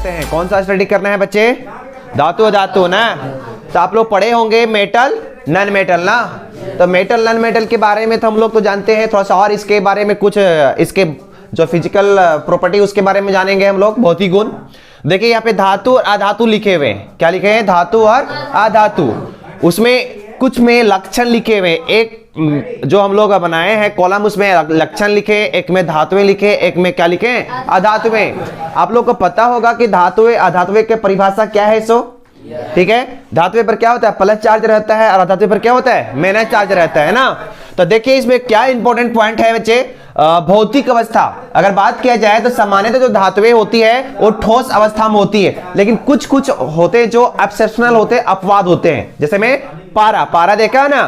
करते हैं। कौन सा स्टडी करना है बच्चे? धातु अधातु ना। तो आप लोग पढ़े होंगे मेटल नॉन मेटल ना। तो मेटल नॉन मेटल के बारे में तो हम लोग तो जानते हैं, थोड़ा सा और इसके बारे में कुछ इसके जो फिजिकल प्रॉपर्टी उसके बारे में जानेंगे हम लोग, भौतिक गुण। देखिए यहाँ पे धातु और अधातु लिखे हुए हैं। क्या लिखे हैं? धातु और अधातु। उसमें कुछ में लक्षण लिखे हुए, एक जो हम लोग बनाए हैं कॉलम उसमें लक्षण लिखे, एक में धातुएं लिखे, एक में क्या लिखे? अधातुएं। आप लोग को पता होगा कि धातुएं अधातुएं की परिभाषा क्या है सो, ठीक है। धातुएं पर क्या होता है? प्लस चार्ज रहता है, और अधातुएं पर क्या होता है? माइनस चार्ज रहता है ना। तो देखिए इसमें क्या इंपॉर्टेंट पॉइंट है बच्चे, भौतिक अवस्था। अगर बात किया जाए तो सामान्यतः जो धातुएं होती है वो ठोस अवस्था में होती है, लेकिन कुछ कुछ होते हैं जो एक्सेप्शनल होते हैं, अपवाद होते हैं। जैसे में पारा, पारा देखा ना,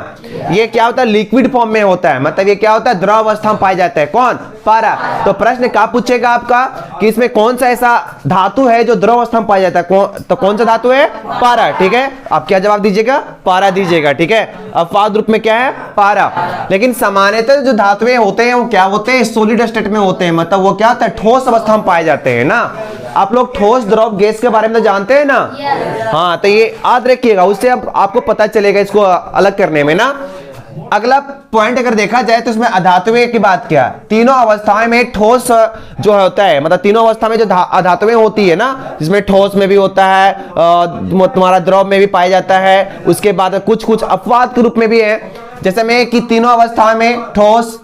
ये क्या होता है? लिक्विड फॉर्म में होता है, मतलब ये क्या होता है? द्रव अवस्था में पाया जाता है। कौन? पारा। तो प्रश्न क्या पूछेगा आपका कि इसमें कौन सा ऐसा धातु है जो द्रव अवस्था में पाया जाता है? तो कौन सा धातु है? पारा, ठीक है। आप क्या जवाब दीजिएगा? पारा दीजिएगा, ठीक है। अपवाद रूप में क्या है? पारा। लेकिन सामान्यतः जो धातुएं होते हैं वो क्या होते हैं? सॉलिड स्टेट में होते हैं, मतलब वो क्या होता है? ठोस अवस्था में पाए जाते हैं ना। आप लोग ठोस द्रव गैस के बारे में तो जानते हैं ना। हाँ, तो ये याद रखिएगा, उससे अब आपको पता चलेगा इसको अलग करने में ना। अगला पॉइंट अगर देखा जाए तो इसमें अधातुएं की बात किया। तीनों अवस्थाएं में ठोस जो होता है, मतलब तीनों अवस्था में जो अधातुएं होती है ना, जिसमें ठोस में भी होता है, तुम्हारा द्रव में भी पाया जाता है, उसके बाद कुछ कुछ अपवाद के रूप में भी है। जैसे में कि तीनों अवस्थाओं में ठोस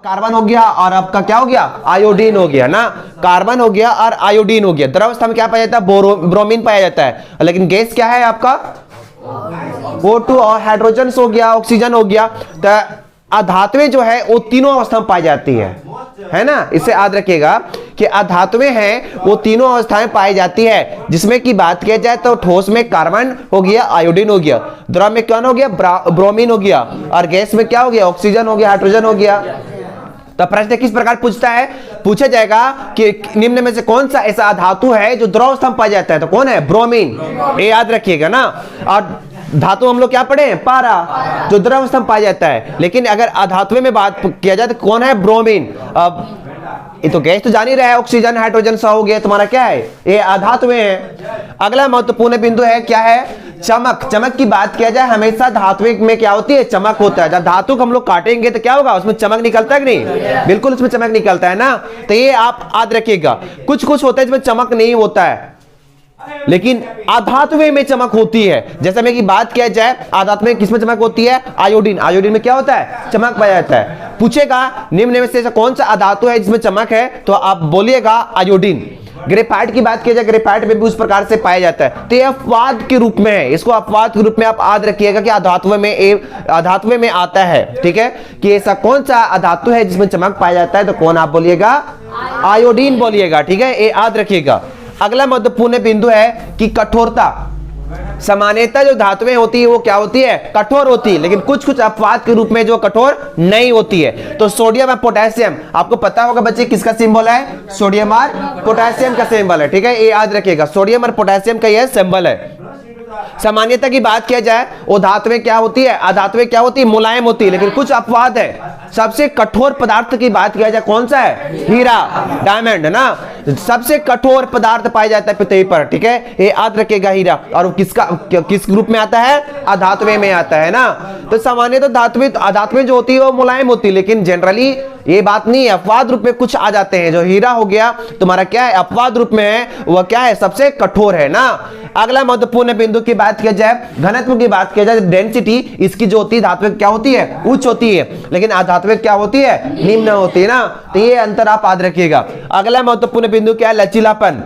कार्बन हो गया और आपका क्या हो गया? आयोडीन हो गया ना। कार्बन हो गया और आयोडीन हो गया। द्रव अवस्था में क्या पाया जाता है? ब्रोमीन पाया जाता है। लेकिन गैस क्या है आपका? O2 और हाइड्रोजन हो गया, ऑक्सीजन हो गया। तो अधातुएं जो है वो तीनों अवस्था में पाई जाती है ना। इसे याद रखिएगा कि अधातुएं हैं वो तीनों अवस्थाएं पाई जाती है, जिसमें की बात किया जाए तो ठोस में कार्बन हो गया, आयोडीन हो गया, द्रव में कौन हो गया? ब्रोमीन हो गया, और गैस में क्या हो गया? ऑक्सीजन हो गया, हाइड्रोजन हो गया। तो प्रश्न किस प्रकार पूछता है? पूछा जाएगा कि निम्न में से कौन सा ऐसा धातु है जो द्रव अवस्था में पाया जाता है? तो कौन है? ब्रोमीन। ये याद रखिएगा ना। और धातु हम लोग क्या पढ़े हैं? पारा, जो द्रव अवस्था में पाया जाता है। लेकिन अगर अधातुएं में बात किया जाए तो कौन है? ब्रोमीन। अब ये तो गैस तो जान ही रहा है, ऑक्सीजन हाइड्रोजन सा हो गया, तुम्हारा क्या है? ये अधातुएं हैं। अगला महत्वपूर्ण बिंदु है क्या है? चमक। चमक की बात किया जाए, हमेशा धातुएं में क्या होती है? चमक होता है। जब धातु को हम लोग काटेंगे तो क्या होगा? उसमें चमक निकलता है कि नहीं? बिल्कुल उसमें चमक निकलता है ना। तो ये आप याद रखिएगा। कुछ कुछ होता है जिसमें चमक नहीं होता है, लेकिन अधातुएं में चमक होती है। जैसे में की बात किया जाए अधातु में किसमें चमक होती है? आयोडीन। आयोडीन में क्या होता है? चमक पाया जाता है। पूछेगा निम्न में से ऐसा कौन सा अधातु है जिसमें चमक है? तो आप बोलिएगा आयोडीन। ग्रेफाइट की बात किया जाए, ग्रेफाइट में भी उस प्रकार से पाया जाता है। तो ये अपवाद के रूप में है, इसको अपवाद के रूप में आप याद रखिएगा कि अधातुएं में आता है, ठीक है। कि ऐसा कौन सा अधातु है जिसमें चमक पाया जाता है? तो कौन आप बोलिएगा? आयोडीन बोलिएगा, ठीक है। ये याद रखिएगा। अगला महत्वपूर्ण बिंदु है कि कठोरता। सामान्यतः जो धातुएं होती है वो क्या होती है? कठोर होती है, लेकिन कुछ कुछ अपवाद के रूप में जो कठोर नहीं होती है। तो सोडियम और पोटेशियम, आपको पता होगा बच्चे किसका सिंबल है? सोडियम और पोटेशियम का सिंबल है, ठीक है। ये याद रखिएगा, सोडियम और पोटेशियम का यह सिंबल है। सामान्यता की बात किया जाए वो धातुएं क्या होती है? अधातुएं क्या होती है? मुलायम होती है, लेकिन कुछ अपवाद है। सबसे कठोर पदार्थ की बात किया जाए कौन सा है? हीरा, डायमंड ना। सबसे कठोर पदार्थ पाया जाता है पृथ्वी पर, ठीक है। ये याद रखिएगा हीरा। और किस ग्रुप में आता है? अधातुएं में आता है ना। तो सामान्यतः धातुएं अधातुएं जो होती है वो मुलायम होती है, लेकिन जनरली ये बात नहीं है, अपवाद रूप में कुछ आ जाते हैं। जो हीरा हो गया तुम्हारा क्या है? अपवाद रूप में है, वह क्या है? सबसे कठोर है ना। अगला महत्वपूर्ण बिंदु की बात किया जाए, घनत्व की बात किया जाए, डेंसिटी इसकी जो होती है धातुएं क्या होती है? उच्च होती है, लेकिन अधातुएं क्या होती है? निम्न होती है ना। तो ये अंतर आप याद रखिएगा। अगला महत्वपूर्ण बिंदु क्या है? लचीलापन।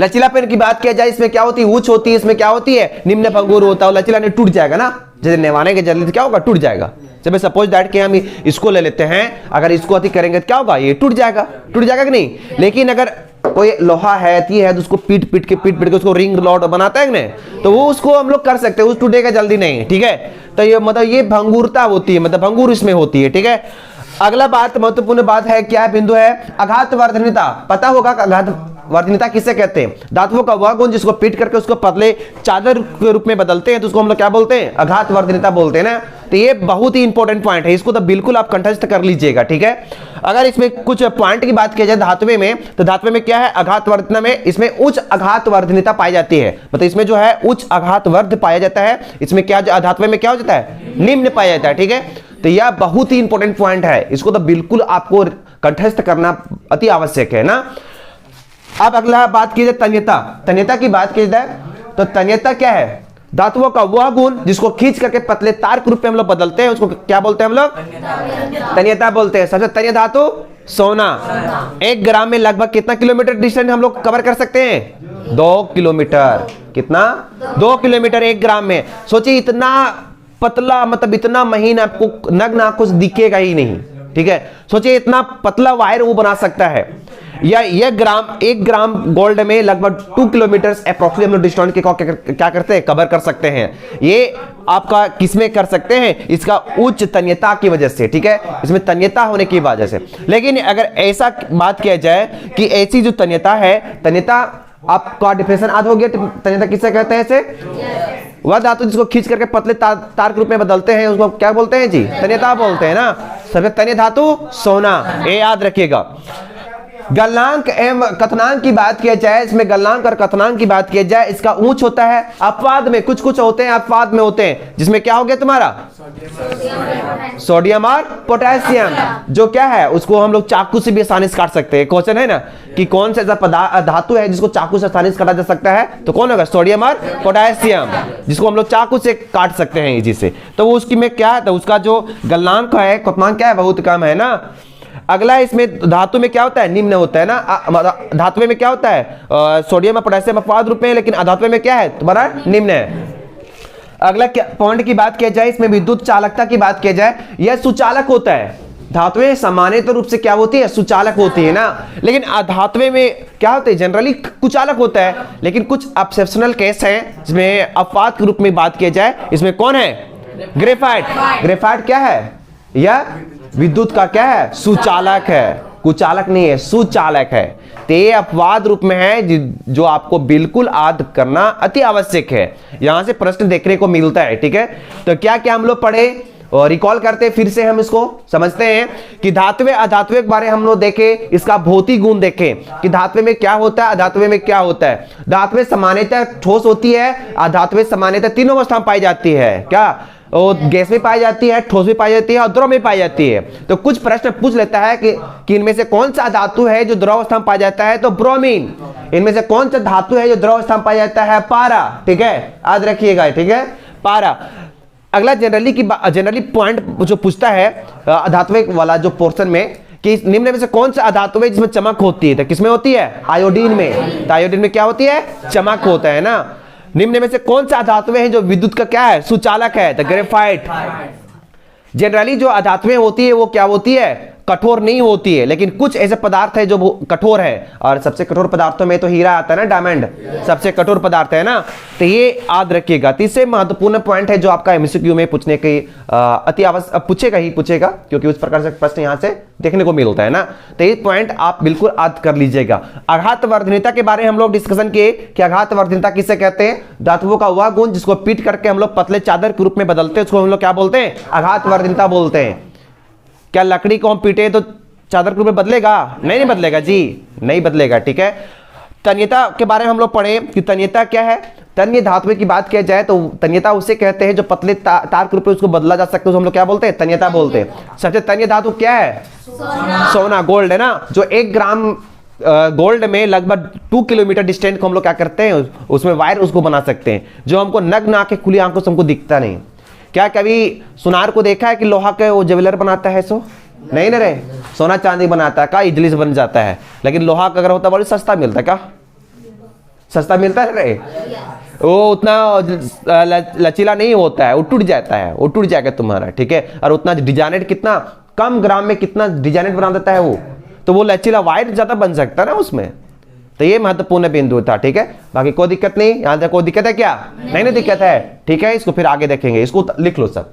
लचीलापन की बात किया जाए, इसमें क्या होती है? उच्च होती है, इसमें क्या होती है? निम्न भंगुर होता है। लचीला टूट जाएगा ना, जैसे नेवाने के जल्दी क्या होगा? टूट जाएगा। जब सपोज दैट कि हम इसको ले लेते हैं, अगर इसको अति करेंगे तो क्या होगा? ये टूट जाएगा। टूट जाएगा कि नहीं? लेकिन अगर कोई लोहा है तो उसको पीट पीट के उसको रिंग रॉड बनाता है ना, तो वो उसको हम लोग कर सकते हैं, वो टूटेगा जल्दी नहीं, ठीक है। तो ये मतलब ये भंगुरता होती है, मतलब भंगुर इसमें होती है, ठीक है। अगला बात महत्वपूर्ण बात है क्या बिंदु है? आघात वर्धनीयता। पता होगा आघात वर्धनीयता किसे कहते हैं? धातुओं का वह गुण जिसको पीट करके उसको पतले चादर के रूप में बदलते हैं तो उसको हम लोग क्या बोलते हैं? आघात वर्धनीयता बोलते हैं ना। तो ये बहुत ही इंपॉर्टेंट पॉइंट है, इसको तो बिल्कुल आप कंठस्थ कर लीजिएगा, ठीक है। अगर इसमें कुछ पॉइंट की बात की जाए धातुवे में, तो धातुवे में क्या है? आघात वर्धनीयता में इसमें उच्च आघात वर्धनीयता पाई जाती है, मतलब इसमें जो है उच्च आघात वर्ध पाया जाता है। इसमें क्या धातुवे में क्या हो जाता है? निम्न पाया जाता है, ठीक है। तो यह बहुत ही इंपॉर्टेंट पॉइंट है, इसको तो बिल्कुल आपको कंठस्थ करना अति आवश्यक है ना। अब अगला बात की जाए तन्यता। तन्यता की बात की जाए तो तन्यता क्या है? धातुओं का वह गुण जिसको खींच करके पतले तार के रूप में हम लोग बदलते हैं उसको क्या बोलते हैं हम लोग? तन्यता बोलते हैं। सबसे तन्य धातु सोना। 1 ग्राम में लगभग कितना किलोमीटर डिस्टेंस हम लोग कवर कर सकते हैं? 2 किलोमीटर। कितना? 2 किलोमीटर 1 ग्राम में। सोचिए इतना पतला, मतलब इतना महीन आपको नग्न आंख को दिखेगा ही नहीं, ठीक है। सोचिए इतना पतला वायर वो बना सकता है। या ये 1 ग्राम गोल्ड में लगभग 2 किलोमीटर अप्रोक्सीमेटली हम लोग डिस्टेंस के क्या करते हैं? कवर कर सकते हैं। ये आपका किसमें कर सकते हैं? इसका उच्च तन्यता की वजह से, ठीक है, इसमें तन्यता होने की वजह से। लेकिन अगर ऐसा बात किया जाए कि ऐसी जो तन्यता है, तन्यता आपका डिफिनेशन आद हो गया। तन्यता किसे कहते हैं? ऐसे वह धातु जिसको खींच करके पतले तार के रूप में बदलते हैं उसको क्या बोलते हैं जी? तन्यता बोलते हैं ना। सबसे तन्य धातु सोना, ये याद रखिएगा। गलनांक एवं कथनांक की बात किया जाए, इसमें गलनांक और कथनांक की बात किया जाए, इसका ऊंच होता है अपवाद में। कुछ कुछ होते हैं अपवाद में होते हैं, जिसमें क्या हो गया तुम्हारा? सोडियम और पोटेशियम। जो क्या है उसको हम लोग चाकू से भी आसानी से काट सकते हैं। क्वेश्चन है ना कि कौन सा धातु है जिसको चाकू से आसानी से काटा जा सकता है, तो कौन होगा? सोडियम और पोटेशियम, जिसको हम लोग चाकू से काट सकते हैं इजी से। तो वो उसकी में क्या है? तो उसका जो गलनांक है, कथनांक क्या है? बहुत कम है ना। अगला इसमें धातु में क्या होता है? निम्न होता है ना। धातु में क्या होता है? सोडियम और पोटेशियम अपवाद रूप में, लेकिन अधातु में क्या है तुम्हारा? निम्न है। अगला पॉइंट की बात किया जाए, इसमें विद्युत चालकता की बात किया जाए, यह सुचालक होता है। धातुएं सामान्यतः रूप से क्या होती है? सुचालक होती है ना। लेकिन अधातुएं में क्या होते हैं? जनरली कुचालक होता है। लेकिन कुछ एक्सेप्शनल केस है जिसमें अपवाद के रूप में बात किया जाए। इसमें कौन है? ग्रेफाइट। ग्रेफाइट क्या है? यह विद्युत का क्या है? सुचालक है, कुचालक नहीं है, सुचालक है। तो ये अपवाद रूप में है जो आपको बिल्कुल याद करना अति आवश्यक है। यहां से प्रश्न देखने को मिलता है, ठीक है। तो क्या क्या हम लोग पढ़े और रिकॉल करते हैं, फिर से हम इसको समझते हैं कि धातुवे अधातुवे के बारे हम लोग देखे, इसका भौतिक गुण देखे कि धातुवे में क्या होता है, अधातुवे में क्या होता है। धातुवे सामान्यतः ठोस होती है, अधातुवे सामान्यतः तीनों अवस्था में पाई जाती है। क्या? और गैस में पाई जाती है, ठोस में पाई जाती है और द्रव में पाई जाती है। तो कुछ प्रश्न पूछ लेता है कि इनमें से कौन सा धातु है जो द्रव अवस्था में पाया जाता है, तो ब्रोमीन। इनमें से कौन सा धातु है जो द्रव अवस्था में पाया जाता है? पारा, ठीक है, याद रखिएगा, ठीक है, पारा। अगला जनरली पॉइंट जो पूछता है अधात्विक वाला जो पोर्शन में कि निम्न में से कौन सा अधातु है जिसमें चमक होती है, तो किसमें होती है? आयोडीन में। तो आयोडीन में क्या होती है? चमक होता है ना। निम्न में से कौन सा अधातुएं हैं जो विद्युत का क्या है? सुचालक है, तो ग्रेफाइट। जनरली जो अधातुएं होती है वो क्या होती है? कठोर नहीं होती है, लेकिन कुछ ऐसे पदार्थ है जो कठोर है, और सबसे कठोर पदार्थों में तो हीरा आता है ना, डायमंड सबसे कठोर पदार्थ है ना। तो ये याद रखिएगा। तीसरे महत्वपूर्ण पॉइंट है जो आपका एमसीक्यू में पूछने की अति आवश्यक पूछेगा क्योंकि उस प्रकार से प्रश्न यहां से देखने को मिलता है ना। तो ये पॉइंट आप बिल्कुल याद कर लीजिएगा। आघात वर्धनीयता के बारे में हम लोग डिस्कशन किए कि आघात वर्धनीयता किसे कहते हैं? धातुओं का वह गुण जिसको पीट करके हम लोग पतले चादर के रूप में बदलते हैं उसको हम लोग क्या बोलते हैं? आघात वर्धनीयता बोलते हैं। क्या लकड़ी को हम पीटे तो चादर के रूप में बदलेगा? नहीं बदलेगा जी, नहीं बदलेगा, ठीक है। तन्यता के बारे में हम लोग पढ़े कि तन्यता क्या है। तन्य धातु की बात किया जाए तो तन्यता उसे कहते हैं जो पतले तार के रूप में उसको बदला जा सकता है, हम लोग क्या बोलते हैं? तन्यता बोलते हैं। सबसे तन्य धातु क्या है? सोना, गोल्ड है ना। जो 1 ग्राम गोल्ड में लगभग 2 किलोमीटर डिस्टेंस को हम लोग क्या करते हैं? उसमें वायर उसको बना सकते हैं, जो हमको नग्न आंखें खुली आंखों से हमको दिखता नहीं। क्या कभी सुनार को देखा है कि लोहा के वो ज्वेलर बनाता है? सो नहीं ना रे, सोना चांदी बनाता है का इजली से बन जाता है, लेकिन लोहा का अगर होता बड़ी सस्ता मिलता है। क्या सस्ता मिलता है रे? वो उतना लचीला नहीं होता है, वो टूट जाता है, वो टूट जाएगा तुम्हारा, ठीक है। और उतना डिजाइनेट कितना कम ग्राम में कितना डिजाइनेट बना देता है वो, तो वो लचीला वायर ज्यादा बन सकता है ना उसमें। तो ये महत्वपूर्ण बिंदु था, ठीक है। बाकी कोई दिक्कत नहीं, यहां तक कोई दिक्कत है क्या? नहीं दिक्कत है, ठीक है। इसको फिर आगे देखेंगे, इसको लिख लो सब।